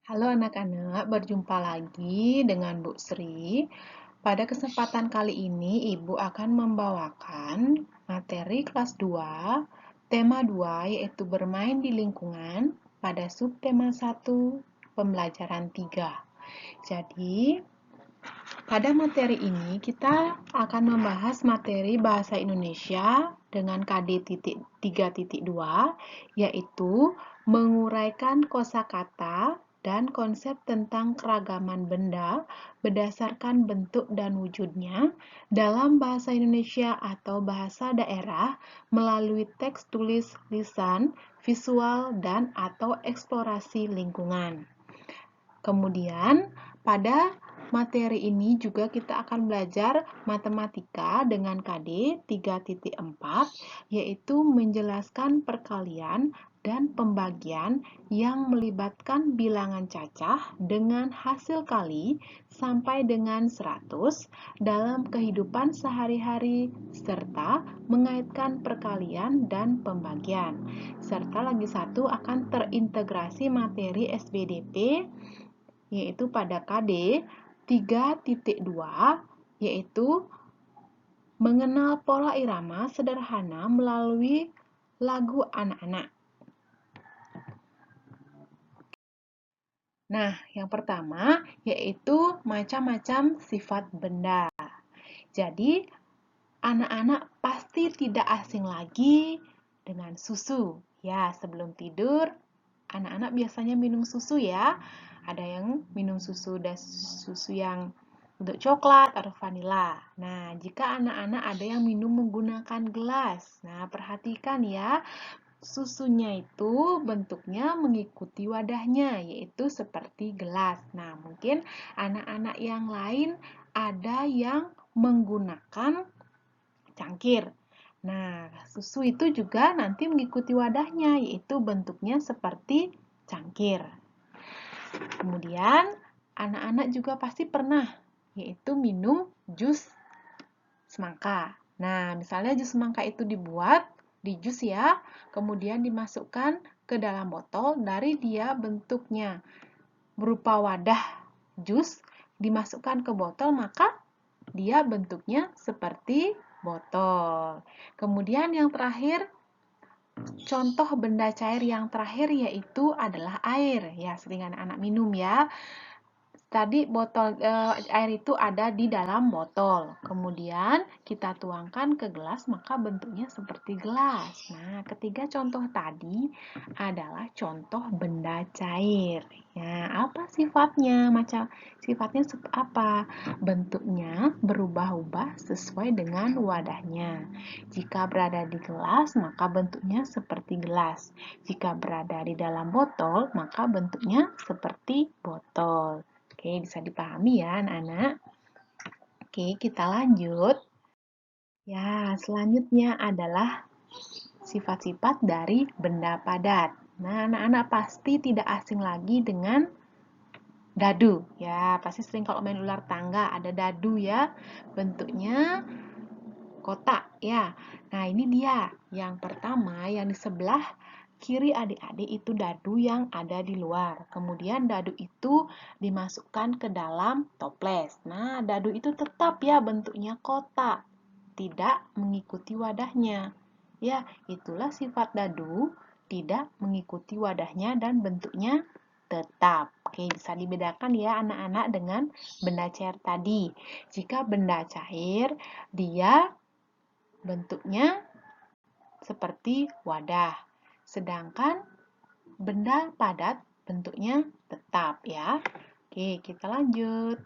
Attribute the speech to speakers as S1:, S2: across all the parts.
S1: Halo anak-anak, berjumpa lagi dengan Bu Sri. Pada kesempatan kali ini, Ibu akan membawakan materi kelas 2, tema 2, yaitu bermain di lingkungan, pada subtema 1, pembelajaran 3. Jadi, pada materi ini kita akan membahas materi bahasa Indonesia dengan KD 3.2, yaitu menguraikan kosakata dan konsep tentang keragaman benda berdasarkan bentuk dan wujudnya dalam bahasa Indonesia atau bahasa daerah melalui teks tulis, lisan, visual, dan atau eksplorasi lingkungan. Kemudian, pada materi ini juga kita akan belajar matematika dengan KD 3.4, yaitu menjelaskan perkalian dan pembagian yang melibatkan bilangan cacah dengan hasil kali sampai dengan 100 dalam kehidupan sehari-hari serta mengaitkan perkalian dan pembagian. Serta lagi satu akan terintegrasi materi SBDP yaitu pada KD 3.2, yaitu mengenal pola irama sederhana melalui lagu anak-anak. Nah, yang pertama yaitu macam-macam sifat benda. Jadi, anak-anak pasti tidak asing lagi dengan susu. Ya, sebelum tidur, anak-anak biasanya minum susu ya. Ada yang minum susu dan susu yang untuk coklat atau vanila. Nah, jika anak-anak ada yang minum menggunakan gelas. Nah, perhatikan ya, susunya itu bentuknya mengikuti wadahnya, yaitu seperti gelas. Nah, mungkin anak-anak yang lain ada yang menggunakan cangkir. Nah, susu itu juga nanti mengikuti wadahnya, yaitu bentuknya seperti cangkir. Kemudian, anak-anak juga pasti pernah, yaitu minum jus semangka. Nah, misalnya jus semangka itu dibuat di jus ya, kemudian dimasukkan ke dalam botol, dari dia bentuknya berupa wadah jus, dimasukkan ke botol, maka dia bentuknya seperti botol. Kemudian yang terakhir, contoh benda cair yang terakhir yaitu adalah air. Ya, sering anak-anak minum ya. Tadi air itu ada di dalam botol. Kemudian kita tuangkan ke gelas, maka bentuknya seperti gelas. Nah, ketiga contoh tadi adalah contoh benda cair. Ya, apa sifatnya? Sifatnya apa? Bentuknya berubah-ubah sesuai dengan wadahnya. Jika berada di gelas, maka bentuknya seperti gelas. Jika berada di dalam botol, maka bentuknya seperti botol. Oke, bisa dipahami ya anak-anak. Oke, kita lanjut. Ya, selanjutnya adalah sifat-sifat dari benda padat. Nah, anak-anak pasti tidak asing lagi dengan dadu. Ya, pasti sering kalau main ular tangga ada dadu ya. Bentuknya kotak ya. Nah, ini dia. Yang pertama, yang di sebelah kiri adik-adik itu dadu yang ada di luar. Kemudian dadu itu dimasukkan ke dalam toples. Nah, dadu itu tetap ya bentuknya kotak, tidak mengikuti wadahnya. Ya, itulah sifat dadu, tidak mengikuti wadahnya dan bentuknya tetap. Oke, bisa dibedakan ya anak-anak dengan benda cair tadi. Jika benda cair, dia bentuknya seperti wadah. Sedangkan benda padat bentuknya tetap ya. Oke, kita lanjut.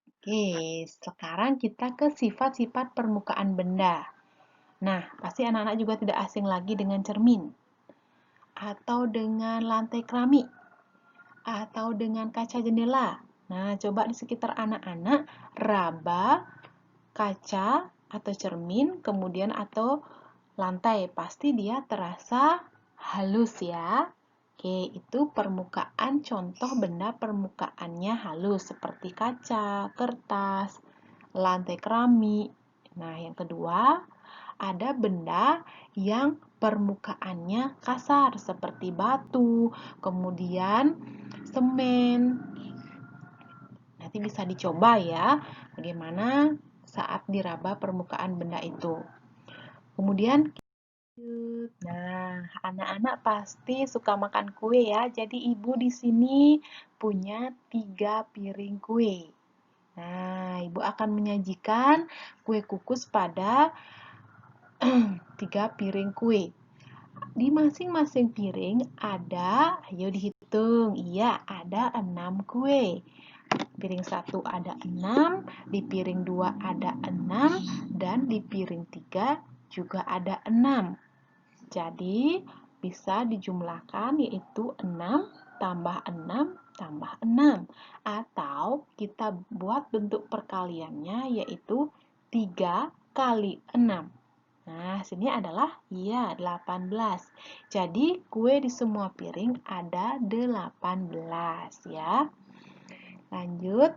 S1: Oke, sekarang kita ke sifat-sifat permukaan benda. Nah, pasti anak-anak juga tidak asing lagi dengan cermin, atau dengan lantai keramik, atau dengan kaca jendela. Nah, coba di sekitar anak-anak raba kaca atau cermin, kemudian atau lantai, pasti dia terasa halus ya. Oke, itu permukaan, contoh benda permukaannya halus seperti kaca, kertas, lantai keramik. Nah, yang kedua, ada benda yang permukaannya kasar seperti batu, kemudian semen. Nanti bisa dicoba ya, bagaimana saat diraba permukaan benda itu. Kemudian, nah, anak-anak pasti suka makan kue ya. Jadi ibu di sini punya 3 piring kue. Nah, ibu akan menyajikan kue kukus pada 3 piring kue. Di masing-masing piring ada, ayo dihitung, iya ada 6 kue. Piring 1 ada 6, di piring 2 ada 6, dan di piring 3 juga ada 6. Jadi, bisa dijumlahkan yaitu 6 tambah 6 tambah 6. Atau kita buat bentuk perkaliannya yaitu 3 kali 6. Nah, sini adalah ya 18. Jadi, kue di semua piring ada 18 ya. Lanjut.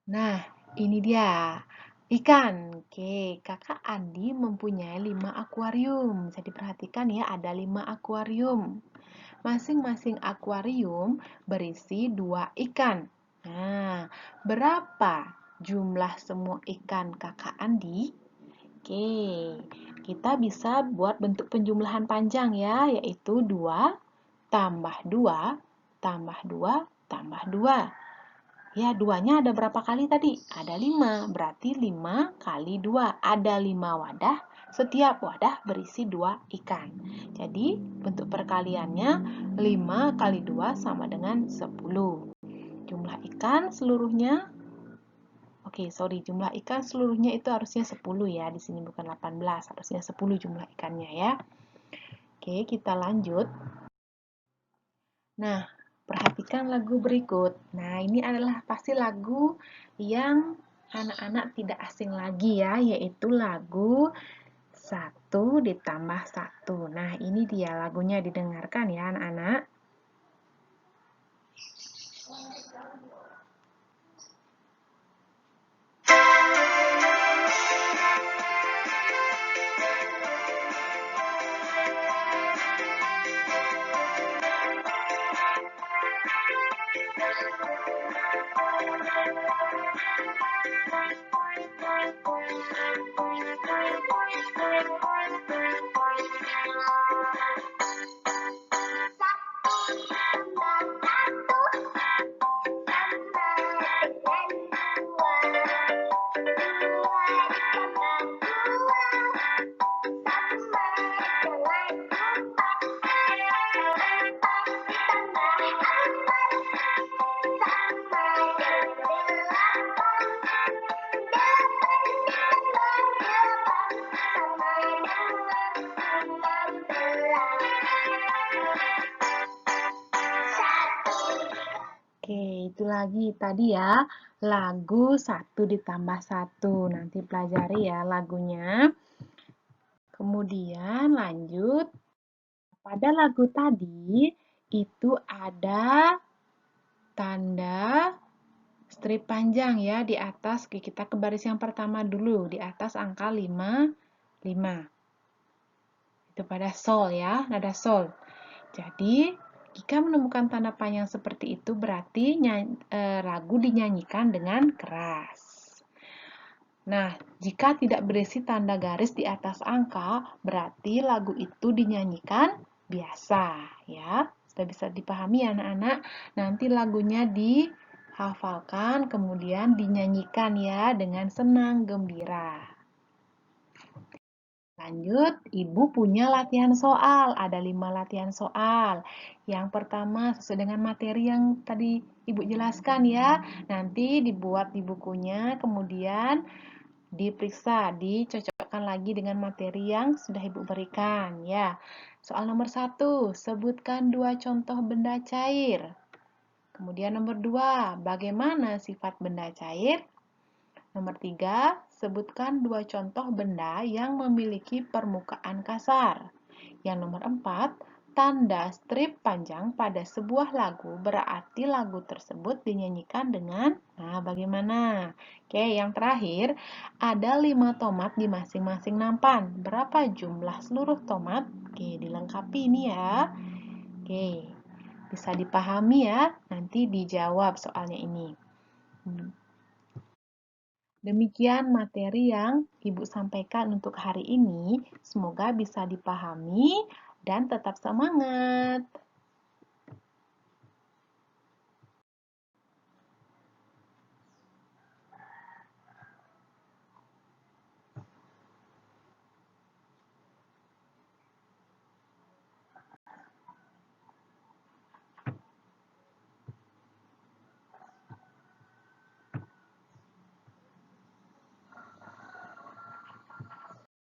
S1: Nah, ini dia. Ikan. Oke, Kakak Andi mempunyai 5 akuarium. Bisa diperhatikan ya, ada 5 akuarium. Masing-masing akuarium berisi 2 ikan. Nah, berapa jumlah semua ikan Kakak Andi? Oke, kita bisa buat bentuk penjumlahan panjang ya, yaitu 2 tambah 2 tambah 2 tambah 2. Ya, 2-nya ada berapa kali tadi? Ada 5, berarti 5 kali 2. Ada 5 wadah, setiap wadah berisi 2 ikan. Jadi, bentuk perkaliannya 5 kali 2 sama dengan 10. Jumlah ikan seluruhnya, jumlah ikan seluruhnya itu harusnya 10 ya. Di sini bukan 18, harusnya 10 jumlah ikannya ya. Oke, kita lanjut. Nah, perhatikan lagu berikut. Nah, ini adalah pasti lagu yang anak-anak tidak asing lagi ya, yaitu lagu 1 ditambah 1. Nah, ini dia lagunya, didengarkan ya anak-anak. Oke, itu lagi tadi ya, lagu 1 ditambah 1. Nanti pelajari ya lagunya. Kemudian lanjut. Pada lagu tadi, itu ada tanda strip panjang ya di atas. Kita ke baris yang pertama dulu, di atas angka 5, 5. Itu pada sol ya, nada sol. Jadi, jika menemukan tanda panjang seperti itu, berarti lagu dinyanyikan dengan keras. Nah, jika tidak berisi tanda garis di atas angka, berarti lagu itu dinyanyikan biasa, ya. Sudah bisa dipahami anak-anak? Nanti lagunya dihafalkan, kemudian dinyanyikan ya dengan senang, gembira. Lanjut, Ibu punya latihan soal. Ada 5 latihan soal. Yang pertama, sesuai dengan materi yang tadi Ibu jelaskan ya. Nanti dibuat di bukunya, kemudian diperiksa, dicocokkan lagi dengan materi yang sudah Ibu berikan. Ya. Soal nomor 1, sebutkan 2 contoh benda cair. Kemudian nomor 2, bagaimana sifat benda cair? Nomor 3, sebutkan 2 contoh benda yang memiliki permukaan kasar. Yang nomor 4, tanda strip panjang pada sebuah lagu berarti lagu tersebut dinyanyikan dengan, bagaimana? Oke, yang terakhir, ada 5 tomat di masing-masing nampan. Berapa jumlah seluruh tomat? Oke, dilengkapi ini ya. Oke. Bisa dipahami ya, nanti dijawab soalnya ini. Demikian materi yang Ibu sampaikan untuk hari ini. Semoga bisa dipahami dan tetap semangat.